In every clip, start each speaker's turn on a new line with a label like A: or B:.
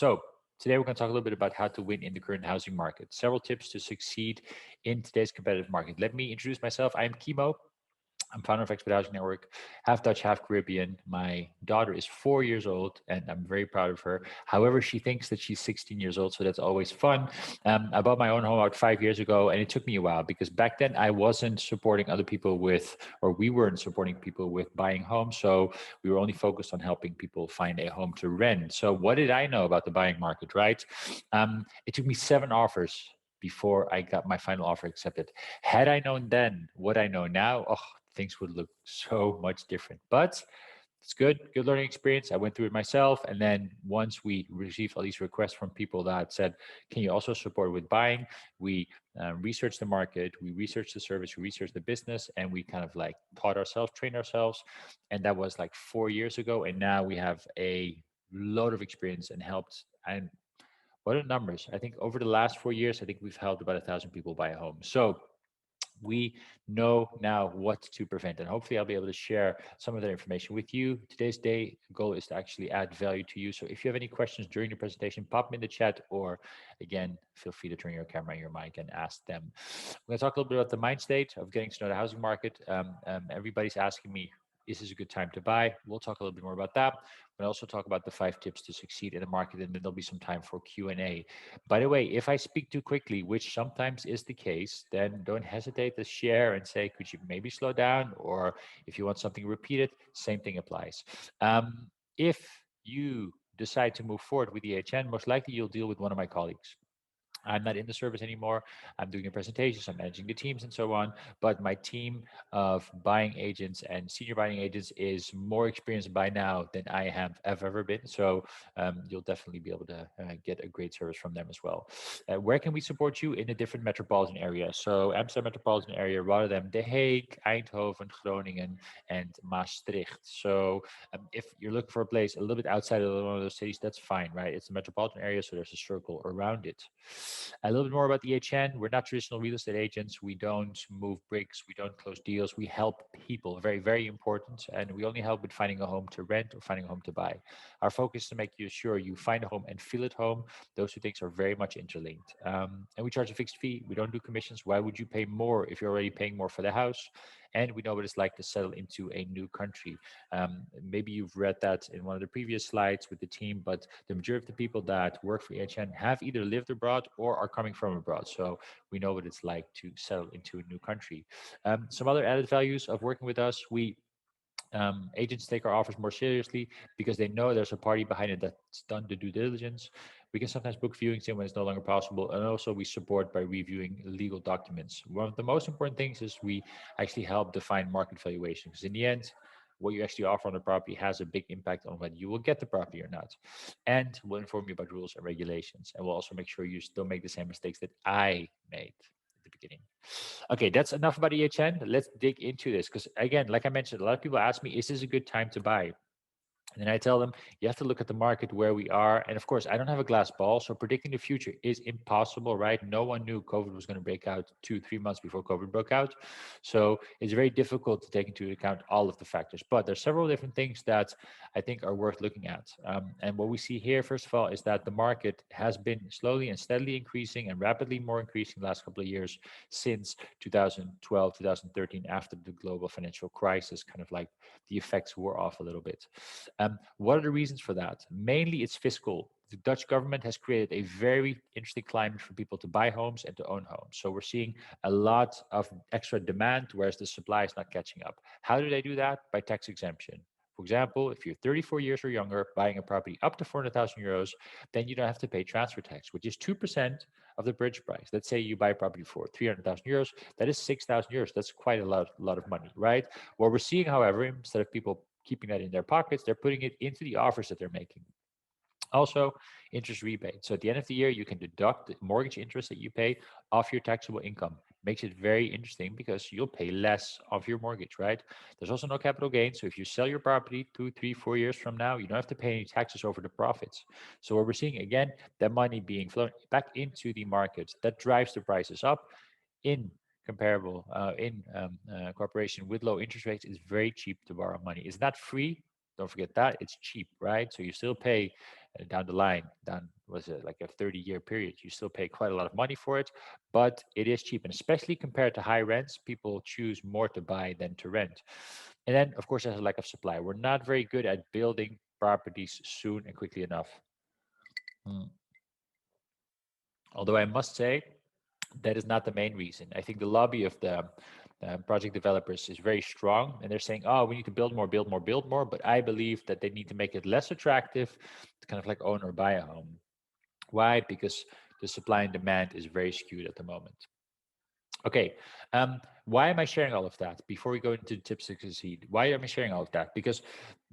A: So today we're going to talk a little bit about how to win in the current housing market. Several tips to succeed in today's competitive market. Let me introduce myself. I'm Kimo. I'm founder of Expat Housing Network, half Dutch, half Caribbean. My daughter is 4 years old, and I'm very proud of her. However, she thinks that she's 16 years old, so that's always fun. I bought my own home about 5 years ago, and it took me a while because back then I wasn't supporting other people with, or we weren't supporting people with buying homes. So we were only focused on helping people find a home to rent. So what did I know about the buying market, right? It took me 7 offers before I got my final offer accepted. Had I known then what I know now, oh, things would look so much different. But it's good learning experience. I went through it myself. And then once we received all these requests from people that said, can you also support with buying? We researched the market, we researched the service, we researched the business, and we kind of like taught ourselves, trained ourselves. And that was like 4 years ago. And now we have a load of experience and helped. And what are the numbers? I think over the last 4 years, I think we've helped about 1,000 people buy a home. So we know now what to prevent, and hopefully I'll be able to share some of that information with you. Today's day goal is to actually add value to you. So if you have any questions during the presentation, pop them in the chat, or again, feel free to turn your camera and your mic and ask them. We're going to talk a little bit about the mind state of getting to know the housing market. Everybody's asking me, is this a good time to buy? We'll talk a little bit more about that. We'll also talk about the 5 tips to succeed in the market, and then there'll be some time for Q&A. By the way, if I speak too quickly, which sometimes is the case, then don't hesitate to share and say, could you maybe slow down? Or if you want something repeated, same thing applies. If you decide to move forward with the HN, most likely you'll deal with one of my colleagues. I'm not in the service anymore. I'm doing the presentations, I'm managing the teams and so on. But my team of buying agents and senior buying agents is more experienced by now than I have ever been. So you'll definitely be able to get a great service from them as well. Where can we support you in the different metropolitan areas? So Amsterdam metropolitan area, Rotterdam, The Hague, Eindhoven, Groningen, and Maastricht. So if you're looking for a place a little bit outside of one of those cities, that's fine, right? It's a metropolitan area, so there's a circle around it. A little bit more about the EHN. We're not traditional real estate agents. We don't move bricks. We don't close deals. We help people. Very, very important. And we only help with finding a home to rent or finding a home to buy. Our focus is to make you sure you find a home and feel at home. Those two things are very much interlinked. And we charge a fixed fee. We don't do commissions. Why would you pay more if you're already paying more for the house? And we know what it's like to settle into a new country. Maybe you've read that in one of the previous slides with the team, but the majority of the people that work for EHN have either lived abroad or are coming from abroad. So we know what it's like to settle into a new country. Some other added values of working with us, agents take our offers more seriously because they know there's a party behind it that's done the due diligence. We can sometimes book viewings in when it's no longer possible, and also we support by reviewing legal documents. One of the most important things is we actually help define market valuation, because in the end, what you actually offer on the property has a big impact on whether you will get the property or not. And we'll inform you about rules and regulations, and we'll also make sure you don't make the same mistakes that I made at the beginning. Okay, that's enough about EHN. Let's dig into this, because again, like I mentioned, a lot of people ask me, is this a good time to buy? And then I tell them, you have to look at the market where we are. And of course, I don't have a glass ball, so predicting the future is impossible, right? No one knew COVID was going to break out 2-3 months before COVID broke out. So it's very difficult to take into account all of the factors. But there's several different things that I think are worth looking at. And what we see here, first of all, is that the market has been slowly and steadily increasing, and rapidly more increasing the last couple of years since 2012, 2013, after the global financial crisis, kind of like the effects wore off a little bit. What are the reasons for that? Mainly it's fiscal. The Dutch government has created a very interesting climate for people to buy homes and to own homes. So we're seeing a lot of extra demand, whereas the supply is not catching up. How do they do that? By tax exemption. For example, if you're 34 years or younger, buying a property up to 400,000 euros, then you don't have to pay transfer tax, which is 2% of the bridge price. Let's say you buy a property for 300,000 euros, that is 6,000 euros. That's quite a lot of money, right? What we're seeing, however, instead of people keeping that in their pockets, they're putting it into the offers that they're making. Also, interest rebate. So at the end of the year, you can deduct the mortgage interest that you pay off your taxable income. Makes it very interesting because you'll pay less of your mortgage, right? There's also no capital gain. So if you sell your property 2, 3, 4 years from now, you don't have to pay any taxes over the profits. So what we're seeing, again, that money being flown back into the market, that drives the prices up. In cooperation with low interest rates, it's very cheap to borrow money. It's not free, don't forget that it's cheap, right? So you still pay down the line, down was it like a 30-year period, you still pay quite a lot of money for it, but it is cheap. And especially compared to high rents, people choose more to buy than to rent. And then, of course, there's a lack of supply. We're not very good at building properties soon and quickly enough. Mm. Although I must say, that is not the main reason. I think the lobby of the project developers is very strong, and they're saying, "Oh, we need to build more, build more, build more." But I believe that they need to make it less attractive to kind of like own or buy a home. Why? Because the supply and demand is very skewed at the moment. Okay, why am I sharing all of that? Before we go into tips to succeed, why am I sharing all of that? Because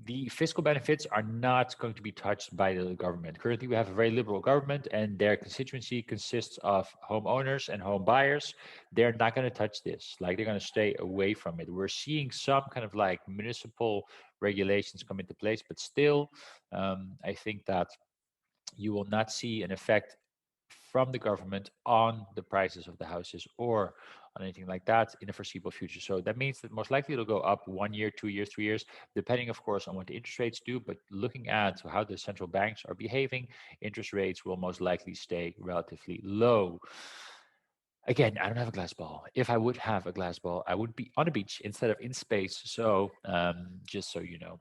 A: the fiscal benefits are not going to be touched by the government. Currently, we have a very liberal government, and their constituency consists of homeowners and home buyers. They're not going to touch this. Like, they're going to stay away from it. We're seeing some kind of like municipal regulations come into place, but still, I think that you will not see an effect from the government on the prices of the houses or on anything like that in the foreseeable future. So that means that most likely it'll go up 1 year, 2 years, 3 years, depending, of course, on what the interest rates do. But looking at how the central banks are behaving, interest rates will most likely stay relatively low. Again, I don't have a glass ball. If I would have a glass ball, I would be on a beach instead of in space. So just so you know.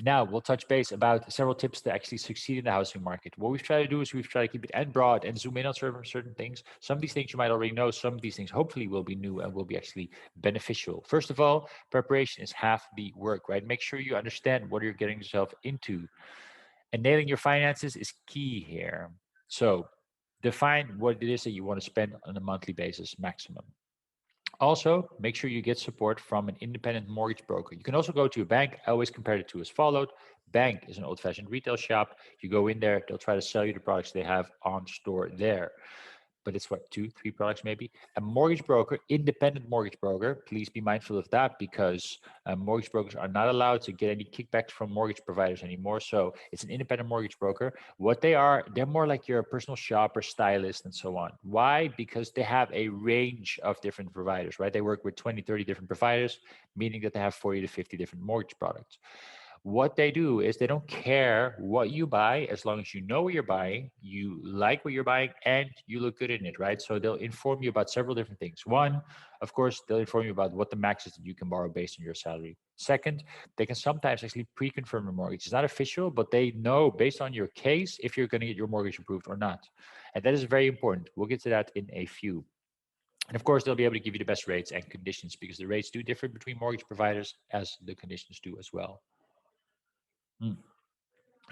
A: Now we'll touch base about several tips to actually succeed in the housing market. What we've tried to do is we've tried to keep it and broad and zoom in on certain things. Some of these things you might already know. Some of these things hopefully will be new and will be actually beneficial. First of all, preparation is half the work, right? Make sure you understand what you're getting yourself into. And nailing your finances is key here. So define what it is that you want to spend on a monthly basis maximum. Also, make sure you get support from an independent mortgage broker. You can also go to a bank. I always compare the two as followed. Bank is an old-fashioned retail shop. You go in there, they'll try to sell you the products they have on store there. But it's what, two, three products maybe. A mortgage broker, independent mortgage broker, please be mindful of that, because mortgage brokers are not allowed to get any kickbacks from mortgage providers anymore. So it's an independent mortgage broker. What they are, they're more like your personal shopper, stylist, and so on. Why? Because they have a range of different providers, right? They work with 20, 30 different providers, meaning that they have 40 to 50 different mortgage products. What they do is they don't care what you buy as long as you know what you're buying, you like what you're buying, and you look good in it, right? So they'll inform you about several different things. One, of course, they'll inform you about what the max is that you can borrow based on your salary. Second, they can sometimes actually pre-confirm your mortgage. It's not official, but they know based on your case if you're going to get your mortgage approved or not. And that is very important. We'll get to that in a few. And of course, they'll be able to give you the best rates and conditions, because the rates do differ between mortgage providers as the conditions do as well. Mm.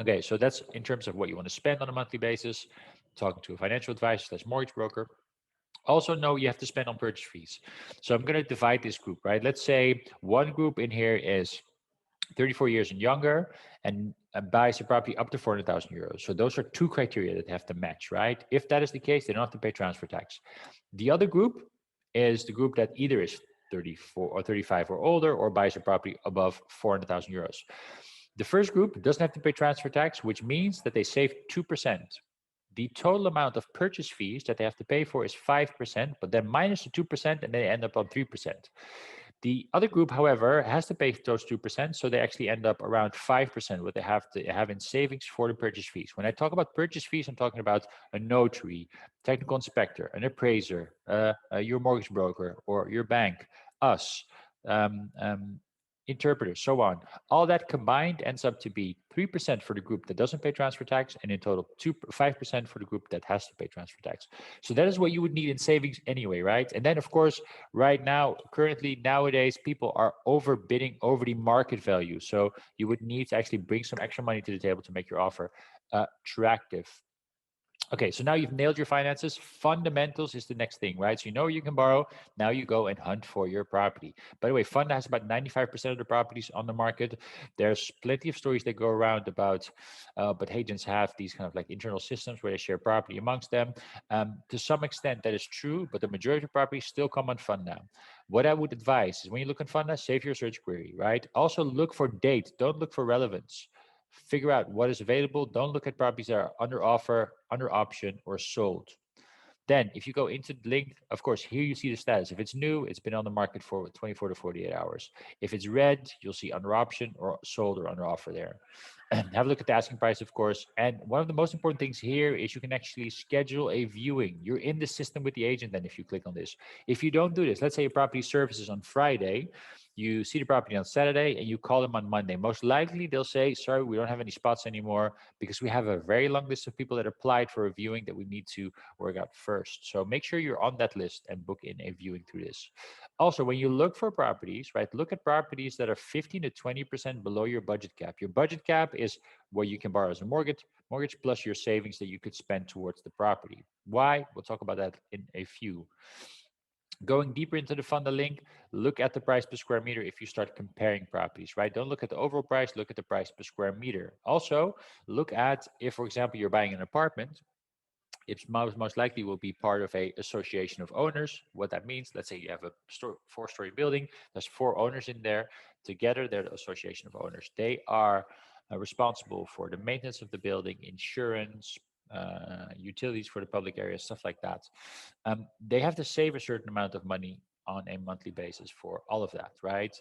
A: Okay, so that's in terms of what you want to spend on a monthly basis, talking to a financial advisor slash mortgage broker. Also know you have to spend on purchase fees. So I'm going to divide this group, right? Let's say one group in here is 34 years and younger and buys a property up to 400,000 euros. So those are two criteria that have to match, right? If that is the case, they don't have to pay transfer tax. The other group is the group that either is 34 or 35 or older, or buys a property above 400,000 euros. The first group doesn't have to pay transfer tax, which means that they save 2%. The total amount of purchase fees that they have to pay for is 5%, but then minus the 2%, and they end up on 3%. The other group, however, has to pay those 2%, so they actually end up around 5%, what they have to have in savings for the purchase fees. When I talk about purchase fees, I'm talking about a notary, technical inspector, an appraiser, your mortgage broker, or your bank, us, um, um, interpreters, so on. All that combined ends up to be 3% for the group that doesn't pay transfer tax, and in total 5% for the group that has to pay transfer tax. So that is what you would need in savings anyway, right? And then, of course, right now, currently, nowadays, people are overbidding over the market value. So you would need to actually bring some extra money to the table to make your offer attractive. Okay, so now you've nailed your finances. Fundamentals is the next thing, right? So you know you can borrow. Now you go and hunt for your property. By the way, Funda has about 95% of the properties on the market. There's plenty of stories that go around about, but agents have these kind of like internal systems where they share property amongst them. To some extent, that is true, but the majority of properties still come on Funda. What I would advise is when you look on Funda, save your search query, right? Also look for date. Don't look for relevance. Figure out what is available. Don't look at properties that are under offer, under option, or sold. Then if you go into the link, of course, here you see the status. If it's new, it's been on the market for 24 to 48 hours. If it's red, you'll see under option or sold or under offer there. Have a look at the asking price, of course. And one of the most important things here is you can actually schedule a viewing. You're in the system with the agent then if you click on this. If you don't do this, let's say your property services on Friday, you see the property on Saturday and you call them on Monday. Most likely they'll say, sorry, we don't have any spots anymore because we have a very long list of people that applied for a viewing that we need to work out first. So make sure you're on that list and book in a viewing through this. Also, when you look for properties, right, look at properties that are 15 to 20% below your budget cap. Your budget cap is what you can borrow as a mortgage plus your savings that you could spend towards the property. Why? We'll talk about that in a few. Going deeper into the Funda link, look at the price per square meter if you start comparing properties, right? Don't look at the overall price, look at the price per square meter. Also, look at if, for example, you're buying an apartment, it's most likely will be part of a association of owners. What that means, let's say you have a four-story building, there's four owners in there. Together, they're the association of owners. They are responsible for the maintenance of the building, insurance, utilities for the public area, stuff like that. They have to save a certain amount of money on a monthly basis for all of that, right?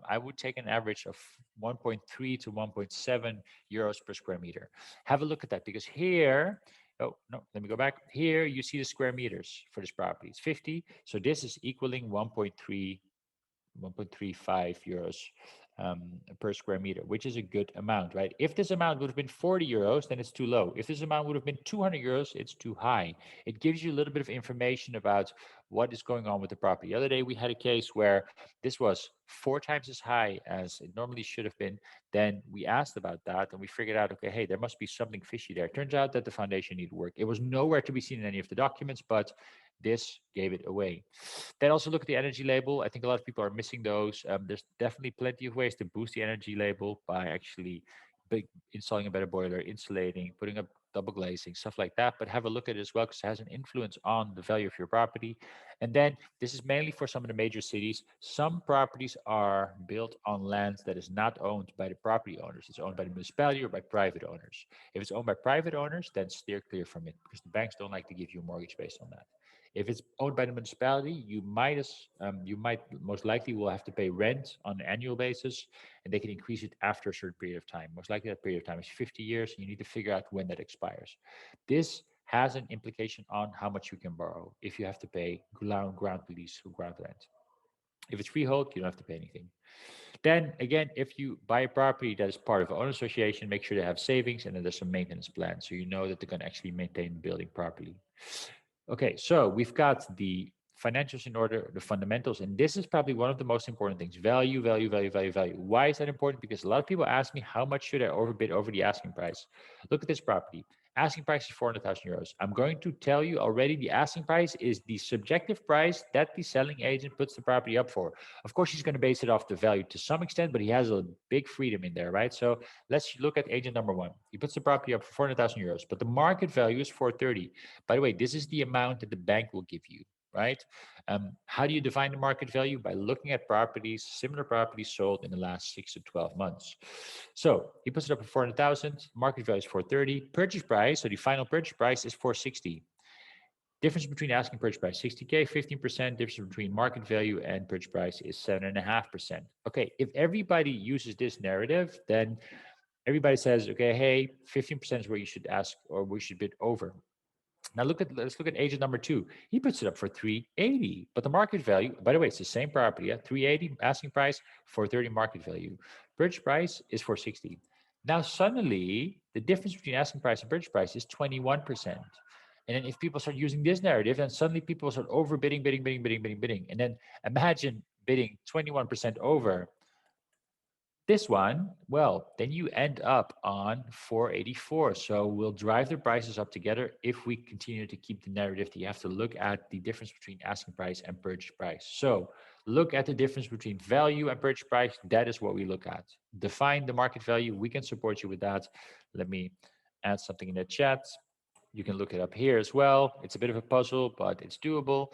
A: I would take an average of 1.3 to 1.7 euros per square meter. Have a look at that because here, oh, no, let me go back. Here you see the square meters for this property. It's 50. So this is equaling 1.35 euros per square meter, which is a good amount, right? If this amount would have been 40 euros, then it's too low. If this amount would have been 200 euros, it's too high. It gives you a little bit of information about what is going on with the property. The other day, we had a case where this was 4 times as high as it normally should have been. Then we asked about that and we figured out, okay, hey, there must be something fishy there. It turns out that the foundation needed work. It was nowhere to be seen in any of the documents, but this gave it away. Then also look at the energy label. I think a lot of people are missing those. There's definitely plenty of ways to boost the energy label by actually installing a better boiler, insulating, putting up double glazing, stuff like that. But have a look at it as well because it has an influence on the value of your property. And then this is mainly for some of the major cities. Some properties are built on land that is not owned by the property owners. It's owned by the municipality or by private owners. If it's owned by private owners, then steer clear from it because the banks don't like to give you a mortgage based on that. If it's owned by the municipality, you might most likely will have to pay rent on an annual basis, and they can increase it after a certain period of time. Most likely that period of time is 50 years, and you need to figure out when that expires. This has an implication on how much you can borrow if you have to pay ground lease or ground rent. If it's freehold, you don't have to pay anything. Then again, if you buy a property that is part of an owner association, make sure they have savings and then there's some maintenance plan so you know that they're going to actually maintain the building properly. Okay, so we've got the financials in order, the fundamentals, and this is probably one of the most important things. Value, value, value, value, value. Why is that important? Because a lot of people ask me, how much should I overbid over the asking price? Look at this property. Asking price is 400,000 euros. I'm going to tell you already the asking price is the subjective price that the selling agent puts the property up for. Of course, he's going to base it off the value to some extent, but he has a big freedom in there, right? So let's look at agent number one. He puts the property up for 400,000 euros, but the market value is 430. By the way, this is the amount that the bank will give you, right? How do you define the market value? By looking at properties, similar properties sold in the last 6 to 12 months. So he puts it up at 400,000, market value is 430, purchase price, so the final purchase price is 460. Difference between asking purchase price 60K, 15%. Difference between market value and purchase price is 7.5%. Okay, if everybody uses this narrative, then everybody says, okay, hey, 15% is where you should ask or we should bid over. Now let's look at agent number two. He puts it up for 380, but the market value, by the way, it's the same property, yeah? 380 asking price, 430 market value. Purchase price is 460. Now suddenly the difference between asking price and purchase price is 21%. And then if people start using this narrative, then suddenly people start overbidding, bidding. And then imagine bidding 21% over this one, well, then you end up on 484. So we'll drive the prices up together if we continue to keep the narrative that you have to look at the difference between asking price and purchase price. So look at the difference between value and purchase price. That is what we look at. Define the market value. We can support you with that. Let me add something in the chat. You can look it up here as well. It's a bit of a puzzle, but it's doable.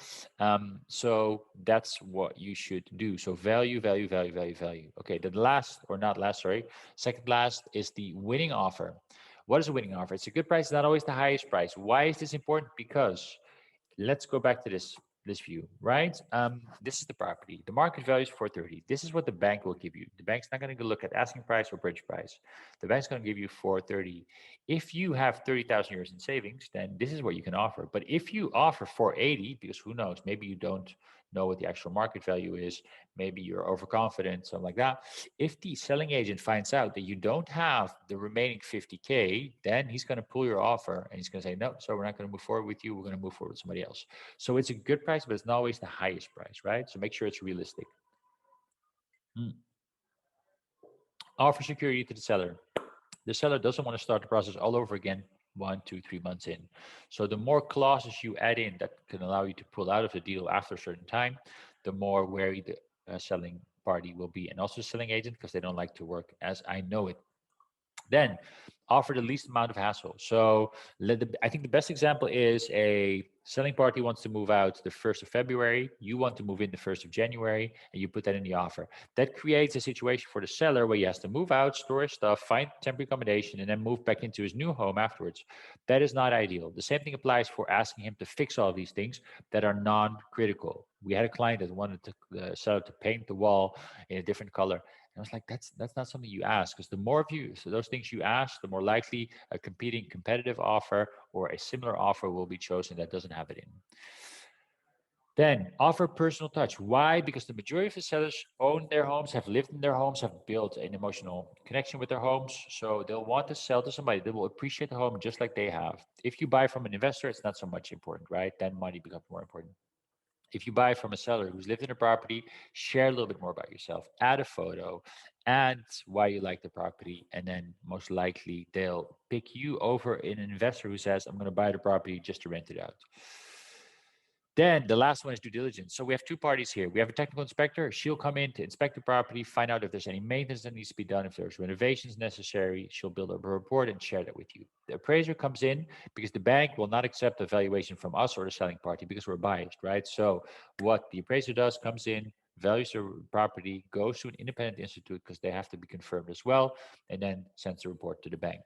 A: So that's what you should do. So value, value, value, value, value. Okay, the last, or not last, sorry, second last is the winning offer. What is a winning offer? It's a good price, not always the highest price. Why is this important? Because let's go back to this view, right? This is the property. The market value is 430. This is what the bank will give you. The bank's not going to look at asking price or bridge price. The bank's going to give you 430. If you have 30,000 euros in savings, then this is what you can offer. But if you offer 480, because who knows, maybe you don't know what the actual market value is, maybe you're overconfident, something like that. If the selling agent finds out that you don't have the remaining 50K, then he's going to pull your offer and he's going to say, no, so we're not going to move forward with you. We're going to move forward with somebody else. So it's a good price, but it's not always the highest price, right? So make sure it's realistic. Offer security to the seller. The seller doesn't want to start the process all over again 1, 2, 3 months in. So the more clauses you add in that can allow you to pull out of the deal after a certain time, the more wary the selling party will be, and also the selling agent, because they don't like to work as I know it. Then offer the least amount of hassle. So I think the best example is a selling party wants to move out the 1st of February. You want to move in the 1st of January, and you put that in the offer. That creates a situation for the seller where he has to move out, store his stuff, find temporary accommodation, and then move back into his new home afterwards. That is not ideal. The same thing applies for asking him to fix all of these things that are non-critical. We had a client that wanted the seller to paint the wall in a different color. I was like, that's not something you ask, because the more of you, so those things you ask, the more likely a competing competitive offer or a similar offer will be chosen that doesn't have it in. Then offer personal touch. Why? Because the majority of the sellers own their homes, have lived in their homes, have built an emotional connection with their homes. So they'll want to sell to somebody that will appreciate the home just like they have. If you buy from an investor, it's not so much important, right? Then money becomes more important. If you buy from a seller who's lived in a property, share a little bit more about yourself, add a photo, and why you like the property, and then most likely they'll pick you over an investor who says, I'm going to buy the property just to rent it out. Then the last one is due diligence. So we have two parties here. We have a technical inspector. She'll come in to inspect the property, find out if there's any maintenance that needs to be done, if there's renovations necessary. She'll build up a report and share that with you. The appraiser comes in because the bank will not accept a valuation from us or the selling party because we're biased, right? So what the appraiser does, comes in, values the property, goes to an independent institute because they have to be confirmed as well, and then sends a report to the bank.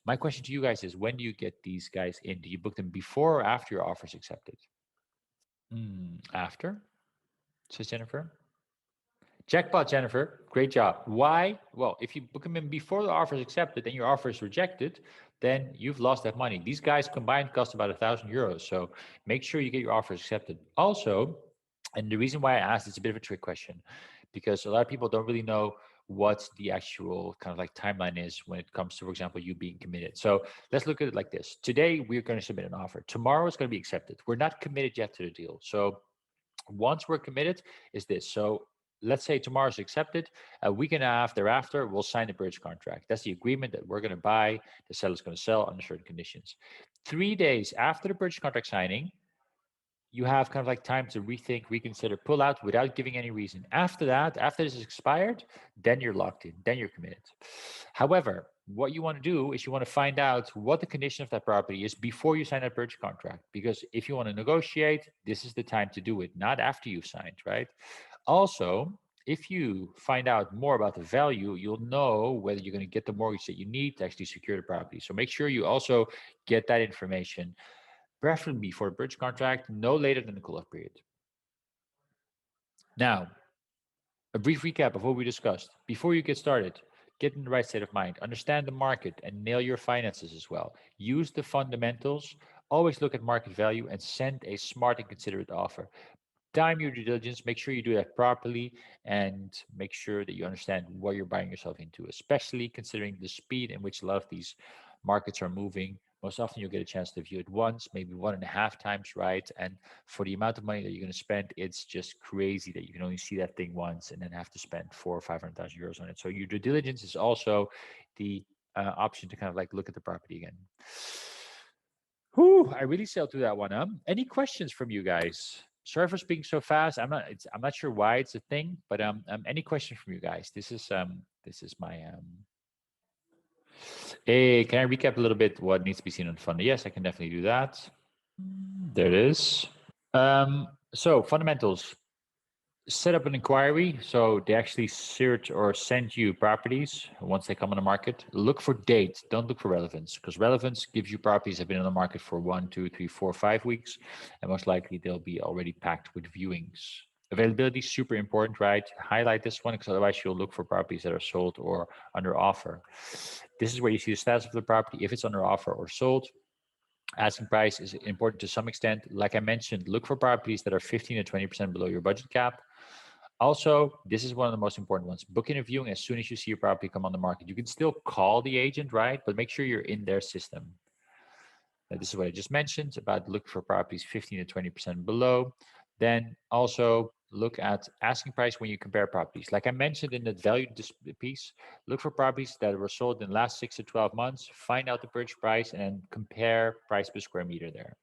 A: My question to you guys is, when do you get these guys in? Do you book them before or after your offer is accepted? After, says Jennifer. Jackpot, Jennifer. Great job. Why? Well, if you book them in before the offer is accepted and your offer is rejected, then you've lost that money. These guys combined cost about €1,000. So make sure you get your offers accepted. Also, and the reason why I asked, it's a bit of a trick question, because a lot of people don't really know what the actual kind of like timeline is when it comes to, for example, you being committed. So let's look at it like this. Today, we're going to submit an offer. Tomorrow, it's going to be accepted. We're not committed yet to the deal. So once we're committed, is this. So let's say tomorrow's accepted. A week and a half thereafter, we'll sign the bridge contract. That's the agreement that we're going to buy. The seller's going to sell under certain conditions. 3 days after the bridge contract signing, you have kind of like time to rethink, reconsider, pull out without giving any reason. After that, after this is expired, then you're locked in, then you're committed. However, what you want to do is you want to find out what the condition of that property is before you sign that purchase contract. Because if you want to negotiate, this is the time to do it, not after you've signed, right? Also, if you find out more about the value, you'll know whether you're going to get the mortgage that you need to actually secure the property. So make sure you also get that information, preferably for a bridge contract, no later than the cool-off period. Now, a brief recap of what we discussed. Before you get started, get in the right state of mind, understand the market, and nail your finances as well. Use the fundamentals, always look at market value, and send a smart and considerate offer. Time your due diligence, make sure you do that properly, and make sure that you understand what you're buying yourself into, especially considering the speed in which a lot of these markets are moving. Most often you'll get a chance to view it once, maybe 1.5 times, right? And for the amount of money that you're going to spend, it's just crazy that you can only see that thing once and then have to spend 400,000 or 500,000 euros on it. So your due diligence is also the option to kind of like look at the property again. Whew, I really sailed through that one. Any questions from you guys? Sorry for speaking so fast. I'm not sure why it's a thing, but any questions from you guys? This is my Hey, can I recap a little bit what needs to be seen on Funda? Yes, I can definitely do that. There it is. So fundamentals. Set up an inquiry. So they actually search or send you properties once they come on the market. Look for dates. Don't look for relevance, because relevance gives you properties that have been on the market for 1, 2, 3, 4, 5 weeks. And most likely they'll be already packed with viewings. Availability is super important, right? Highlight this one, because otherwise you'll look for properties that are sold or under offer. This is where you see the status of the property. If it's under offer or sold, asking price is important to some extent. Like I mentioned, look for properties that are 15 to 20% below your budget cap. Also, this is one of the most important ones. Book in a viewing as soon as you see your property come on the market. You can still call the agent, right? But make sure you're in their system. Now, this is what I just mentioned about look for properties 15 to 20% below. Then also look at asking price when you compare properties. Like I mentioned in that value piece, look for properties that were sold in the last 6 to 12 months, find out the purchase price, and compare price per square meter there.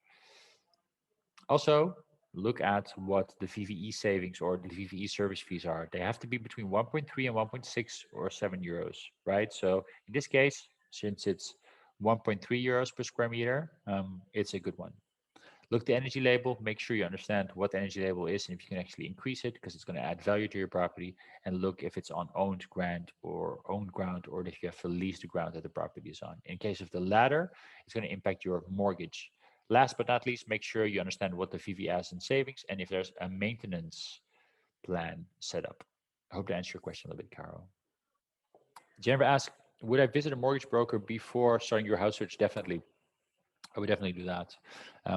A: Also, look at what the VVE savings or the VVE service fees are. They have to be between 1.3 and 1.6 or 7 euros, right? So in this case, since it's 1.3 euros per square meter, it's a good one. Look the energy label, make sure you understand what the energy label is and if you can actually increase it, because it's going to add value to your property. And look if it's on owned ground or if you have to lease the ground that the property is on. In case of the latter, it's going to impact your mortgage. Last but not least, make sure you understand what the VV has in savings and if there's a maintenance plan set up. I hope to answer your question a little bit, Caro. Jennifer asked, would I visit a mortgage broker before starting your house search? Definitely. I would definitely do that.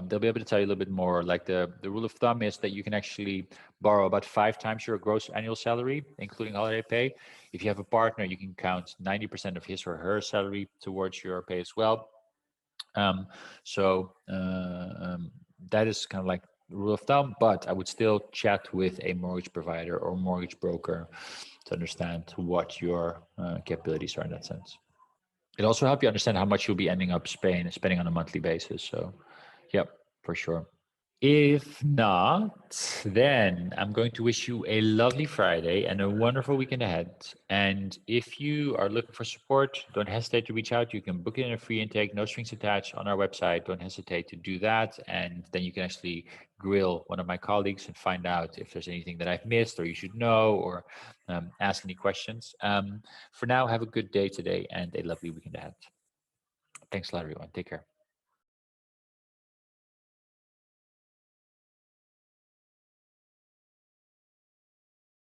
A: They'll be able to tell you a little bit more. Like the rule of thumb is that you can actually borrow about 5 times your gross annual salary, including holiday pay. If you have a partner, you can count 90% of his or her salary towards your pay as well. Um, so that is kind of like the rule of thumb, but I would still chat with a mortgage provider or mortgage broker to understand what your capabilities are in that sense. It also helps you understand how much you'll be ending up spending on a monthly basis. So, yep, for sure. If not, then I'm going to wish you a lovely Friday and a wonderful weekend ahead. And if you are looking for support, don't hesitate to reach out. You can book it in a free intake, no strings attached on our website. Don't hesitate to do that. And then you can actually grill one of my colleagues and find out if there's anything that I've missed or you should know or ask any questions. For now, have a good day today and a lovely weekend ahead. Thanks a lot, everyone. Take care.